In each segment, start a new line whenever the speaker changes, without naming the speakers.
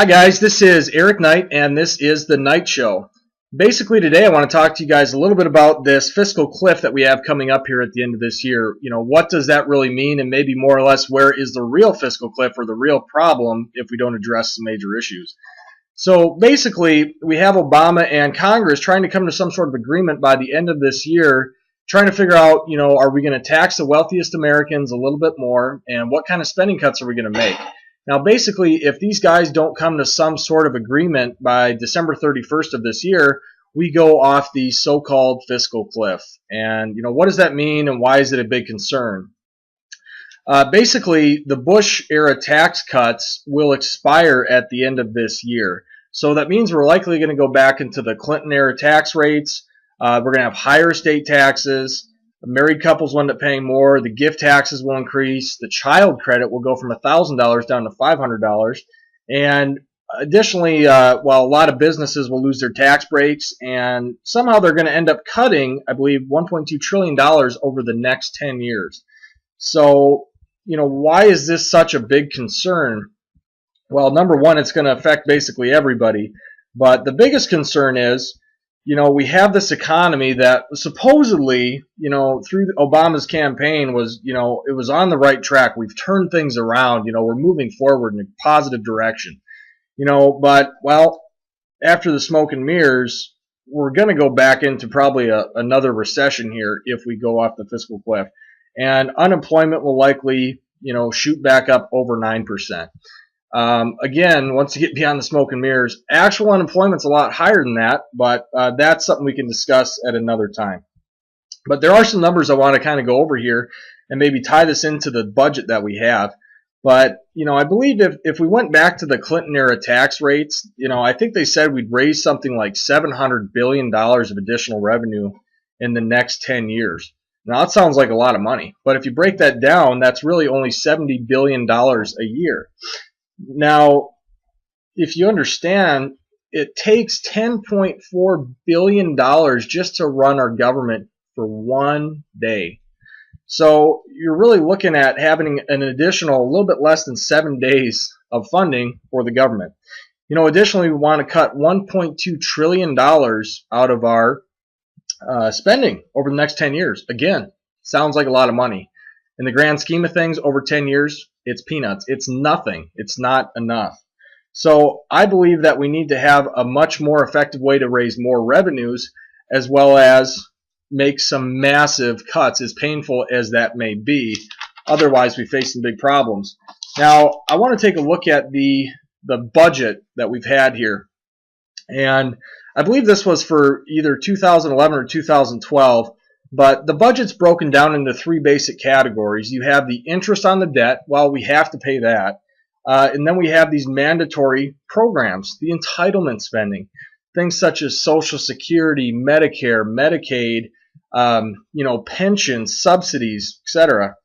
Hi guys, this is Eric Knight and this is The Knight Show. Basically today I want to talk to you guys a little bit about this fiscal cliff that we have coming up here at the end of this year. What does that really mean, and maybe more or less where is the real fiscal cliff or the real problem if we don't address some major issues. So basically we have Obama and Congress trying to come to some sort of agreement by the end of this year, trying to figure out, are we going to tax the wealthiest Americans a little bit more, and what kind of spending cuts are we going to make? Now, basically, if these guys don't come to some sort of agreement by December 31st of this year, we go off the so-called fiscal cliff. And, what does that mean, and why is it a big concern? Basically, the Bush-era tax cuts will expire at the end of this year. So that means we're likely going to go back into the Clinton-era tax rates. We're going to have higher estate taxes. Married couples will end up paying more. The gift taxes will increase. The child credit will go from $1,000 down to $500. And additionally, while a lot of businesses will lose their tax breaks, and somehow they're going to end up cutting, I believe, $1.2 trillion over the next 10 years. So, why is this such a big concern? Well, number one, it's going to affect basically everybody. But the biggest concern is, we have this economy that supposedly, through Obama's campaign was, it was on the right track. We've turned things around. We're moving forward in a positive direction. But, well, after the smoke and mirrors, we're going to go back into probably another recession here if we go off the fiscal cliff. And unemployment will likely, shoot back up over 9%. Again, once you get beyond the smoke and mirrors, actual unemployment's a lot higher than that, but that's something we can discuss at another time. But there are some numbers I want to kind of go over here and maybe tie this into the budget that we have. But, I believe if we went back to the Clinton-era tax rates, I think they said we'd raise something like $700 billion of additional revenue in the next 10 years. Now, that sounds like a lot of money, but if you break that down, that's really only $70 billion a year. Now, if you understand, it takes $10.4 billion just to run our government for one day. So you're really looking at having an additional, a little bit less than 7 days of funding for the government. Additionally, we want to cut $1.2 trillion out of our spending over the next 10 years. Again, sounds like a lot of money. In the grand scheme of things, over 10 years, it's peanuts. It's nothing. It's not enough. So I believe that we need to have a much more effective way to raise more revenues, as well as make some massive cuts, as painful as that may be. Otherwise, we face some big problems. Now, I want to take a look at the budget that we've had here. And I believe this was for either 2011 or 2012. But the budget's broken down into three basic categories. You have the interest on the debt. Well, we have to pay that. And then we have these mandatory programs, the entitlement spending, things such as Social Security, Medicare, Medicaid, pensions, subsidies, etc.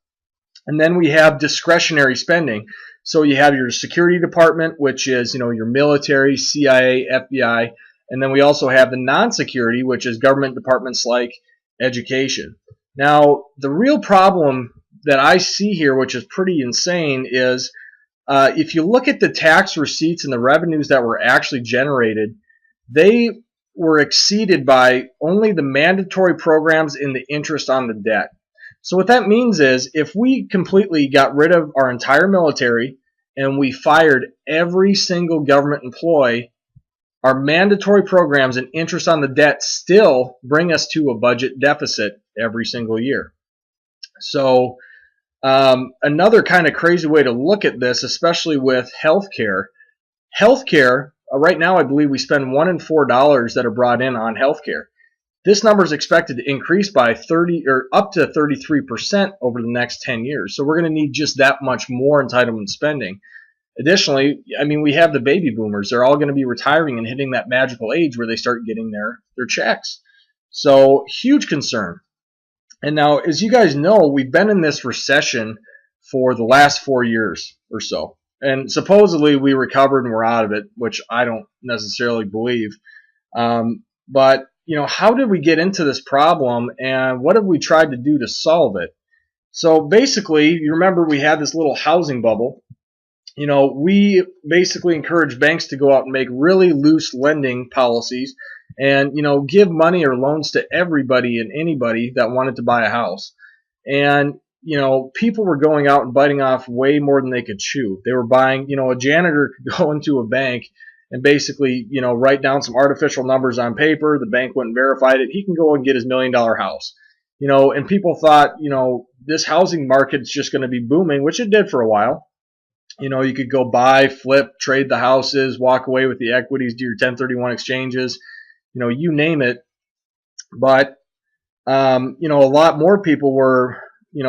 And then we have discretionary spending. So you have your Security Department, which is, your military, CIA, FBI. And then we also have the non-security, which is government departments like education. Now, the real problem that I see here, which is pretty insane, is if you look at the tax receipts and the revenues that were actually generated, they were exceeded by only the mandatory programs and the interest on the debt. So what that means is if we completely got rid of our entire military and we fired every single government employee, our mandatory programs and interest on the debt still bring us to a budget deficit every single year. So another kind of crazy way to look at this, especially with healthcare. Healthcare, right now I believe we spend $1 in $4 that are brought in on healthcare. This number is expected to increase by 30 or up to 33% over the next 10 years. So we're going to need just that much more entitlement spending. Additionally, we have the baby boomers. They're all going to be retiring and hitting that magical age where they start getting their checks. So, huge concern. And now, as you guys know, we've been in this recession for the last 4 years or so. And supposedly we recovered and we're out of it, which I don't necessarily believe. But, how did we get into this problem, and what have we tried to do to solve it? So basically, you remember we had this little housing bubble. We basically encourage banks to go out and make really loose lending policies and, give money or loans to everybody and anybody that wanted to buy a house. And, people were going out and biting off way more than they could chew. They were buying, a janitor could go into a bank and basically, write down some artificial numbers on paper. The bank went and verified it. He can go and get his $1 million house. And people thought, this housing market's just going to be booming, which it did for a while. You could go buy, flip, trade the houses, walk away with the equities, do your 1031 exchanges, you name it. But, a lot more people were,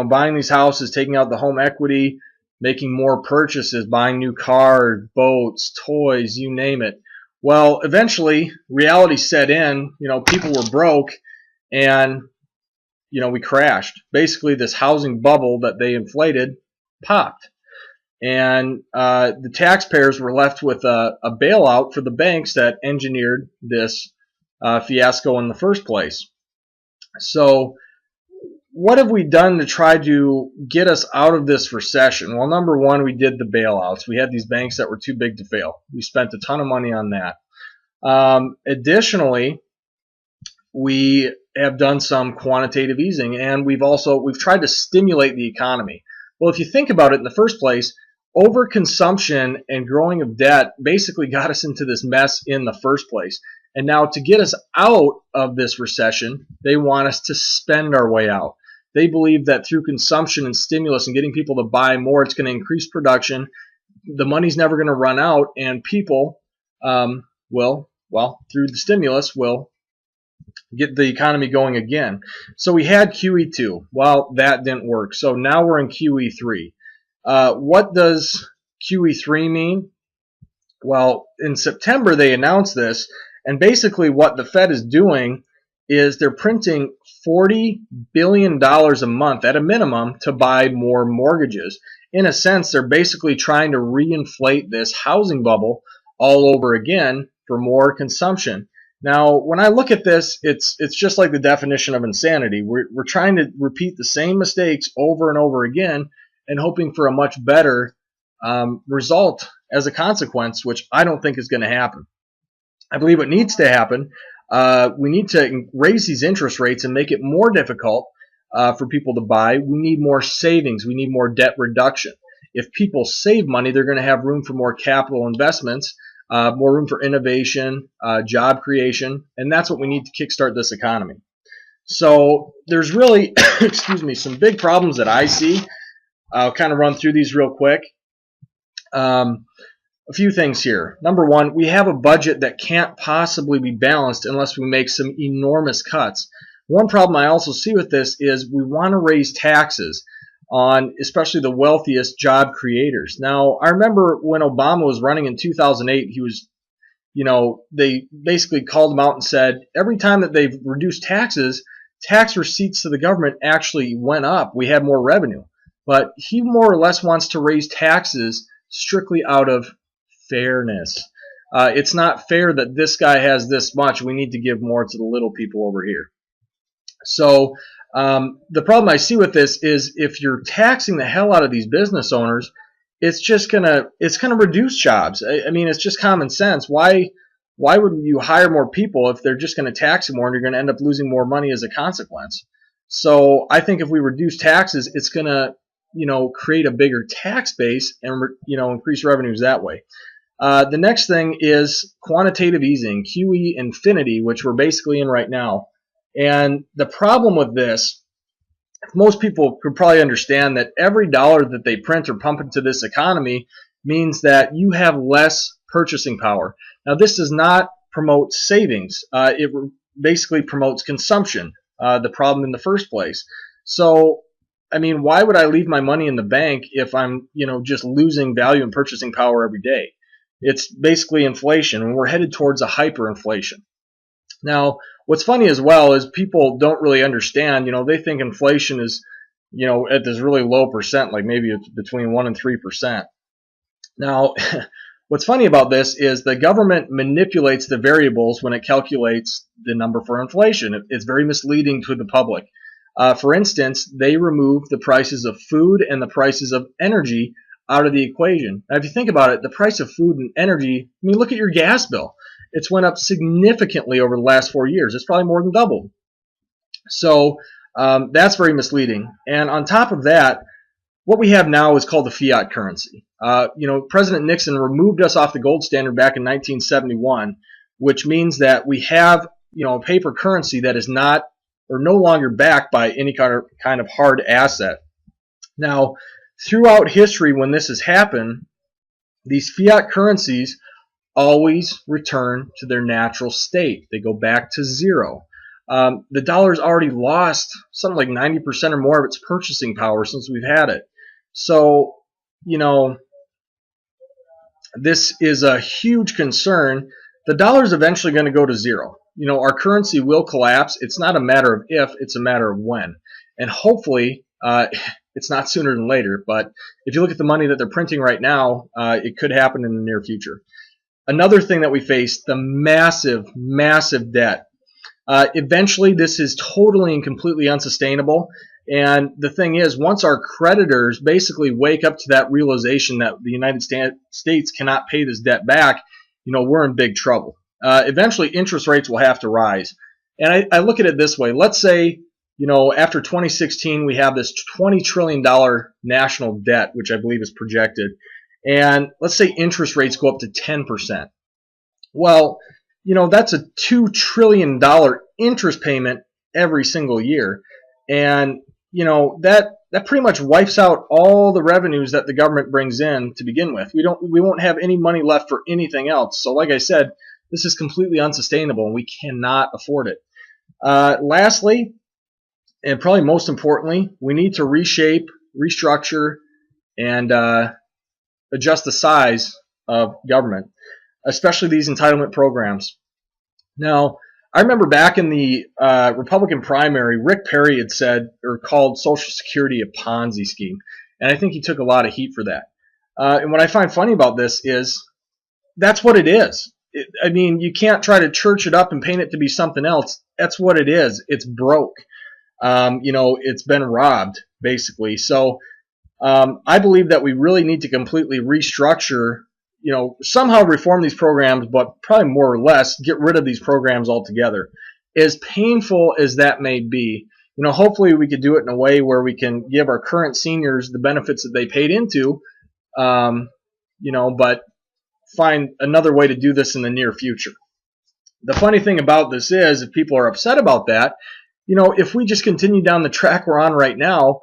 buying these houses, taking out the home equity, making more purchases, buying new cars, boats, toys, you name it. Well, eventually, reality set in. People were broke, and, we crashed. Basically, this housing bubble that they inflated popped. And the taxpayers were left with a bailout for the banks that engineered this fiasco in the first place. So what have we done to try to get us out of this recession? Well, number one, we did the bailouts. We had these banks that were too big to fail. We spent a ton of money on that. Additionally, we have done some quantitative easing, and we've tried to stimulate the economy. Well, if you think about it, in the first place, overconsumption and growing of debt basically got us into this mess in the first place. And now to get us out of this recession, they want us to spend our way out. They believe that through consumption and stimulus and getting people to buy more, it's going to increase production. The money's never going to run out, and people through the stimulus, will get the economy going again. So we had QE2. Well, that didn't work. So now we're in QE3. What does QE3 mean? Well, in September they announced this, and basically what the Fed is doing is they're printing $40 billion a month at a minimum to buy more mortgages. In a sense, they're basically trying to reinflate this housing bubble all over again for more consumption. Now, when I look at this, it's just like the definition of insanity. We're trying to repeat the same mistakes over and over again and hoping for a much better result as a consequence, which I don't think is going to happen. I believe what needs to happen, we need to raise these interest rates and make it more difficult for people to buy. We need more savings. We need more debt reduction. If people save money, they're going to have room for more capital investments, more room for innovation, job creation, and that's what we need to kickstart this economy. So there's really, some big problems that I see. I'll kind of run through these real quick. A few things here. Number one, we have a budget that can't possibly be balanced unless we make some enormous cuts. One problem I also see with this is we want to raise taxes on especially the wealthiest job creators. Now, I remember when Obama was running in 2008, he was, they basically called him out and said, every time that they've reduced taxes, tax receipts to the government actually went up. We had more revenue. But he more or less wants to raise taxes strictly out of fairness. It's not fair that this guy has this much. We need to give more to the little people over here. So the problem I see with this is if you're taxing the hell out of these business owners, it's gonna reduce jobs. I mean, it's just common sense. Why would you hire more people if they're just going to tax you more and you're going to end up losing more money as a consequence? So I think if we reduce taxes, it's going to create a bigger tax base and increase revenues that way. The next thing is quantitative easing, QE infinity, which we're basically in right now. And the problem with this, most people could probably understand that every dollar that they print or pump into this economy means that you have less purchasing power. Now, this does not promote savings. It basically promotes consumption, the problem in the first place. So, I mean, why would I leave my money in the bank if I'm, just losing value and purchasing power every day? It's basically inflation, and we're headed towards a hyperinflation. Now, what's funny as well is people don't really understand, they think inflation is, at this really low percent, like maybe it's between 1% and 3%. Now, what's funny about this is the government manipulates the variables when it calculates the number for inflation. It's very misleading to the public. For instance, they remove the prices of food and the prices of energy out of the equation. Now, if you think about it, the price of food and energy, I mean, look at your gas bill. It's went up significantly over the last 4 years. It's probably more than doubled. So that's very misleading. And on top of that, what we have now is called the fiat currency. President Nixon removed us off the gold standard back in 1971, which means that we have, a paper currency that is not or no longer backed by any kind of hard asset. Now, throughout history, when this has happened, these fiat currencies always return to their natural state. They go back to zero. The dollar's already lost something like 90% or more of its purchasing power since we've had it. So, this is a huge concern. The dollar's eventually going to go to zero. Our currency will collapse. It's not a matter of if, it's a matter of when. And hopefully, it's not sooner than later. But if you look at the money that they're printing right now, it could happen in the near future. Another thing that we face, the massive, massive debt. Eventually, this is totally and completely unsustainable. And the thing is, once our creditors basically wake up to that realization that the United States cannot pay this debt back, we're in big trouble. Eventually, interest rates will have to rise. And I look at it this way. Let's say, after 2016, we have this $20 trillion national debt, which I believe is projected. And let's say interest rates go up to 10%. Well, that's a $2 trillion interest payment every single year. And, that pretty much wipes out all the revenues that the government brings in to begin with. We won't have any money left for anything else. So like I said, this is completely unsustainable and we cannot afford it. Lastly, and probably most importantly, we need to reshape, restructure, and adjust the size of government, especially these entitlement programs. Now, I remember back in the Republican primary, Rick Perry had said or called Social Security a Ponzi scheme, and I think he took a lot of heat for that. And what I find funny about this is that's what it is. You can't try to church it up and paint it to be something else. That's what it is. It's broke. It's been robbed, basically. So I believe that we really need to completely restructure, somehow reform these programs, but probably more or less get rid of these programs altogether. As painful as that may be, hopefully we could do it in a way where we can give our current seniors the benefits that they paid into, but find another way to do this in the near future. The funny thing about this is, if people are upset about that, if we just continue down the track we're on right now,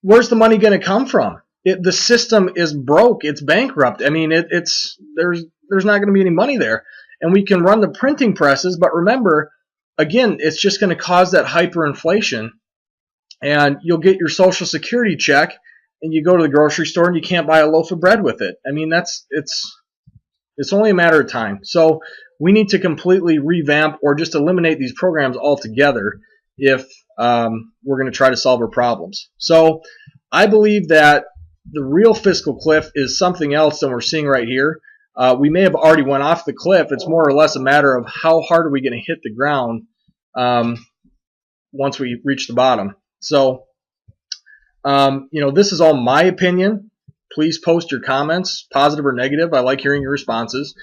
where's the money going to come from? The system is broke. It's bankrupt. There's not going to be any money there. And we can run the printing presses, but remember, again, it's just going to cause that hyperinflation. And you'll get your Social Security check, and you go to the grocery store and you can't buy a loaf of bread with it. It's only a matter of time. So we need to completely revamp or just eliminate these programs altogether if we're going to try to solve our problems. So I believe that the real fiscal cliff is something else than we're seeing right here. We may have already went off the cliff. It's more or less a matter of how hard are we going to hit the ground once we reach the bottom. So, this is all my opinion. Please post your comments, positive or negative. I like hearing your responses.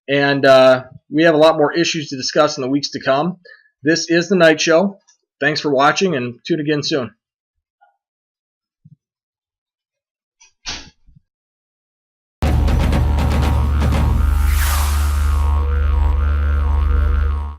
And we have a lot more issues to discuss in the weeks to come. This is The Knight Show. Thanks for watching, and tune again soon.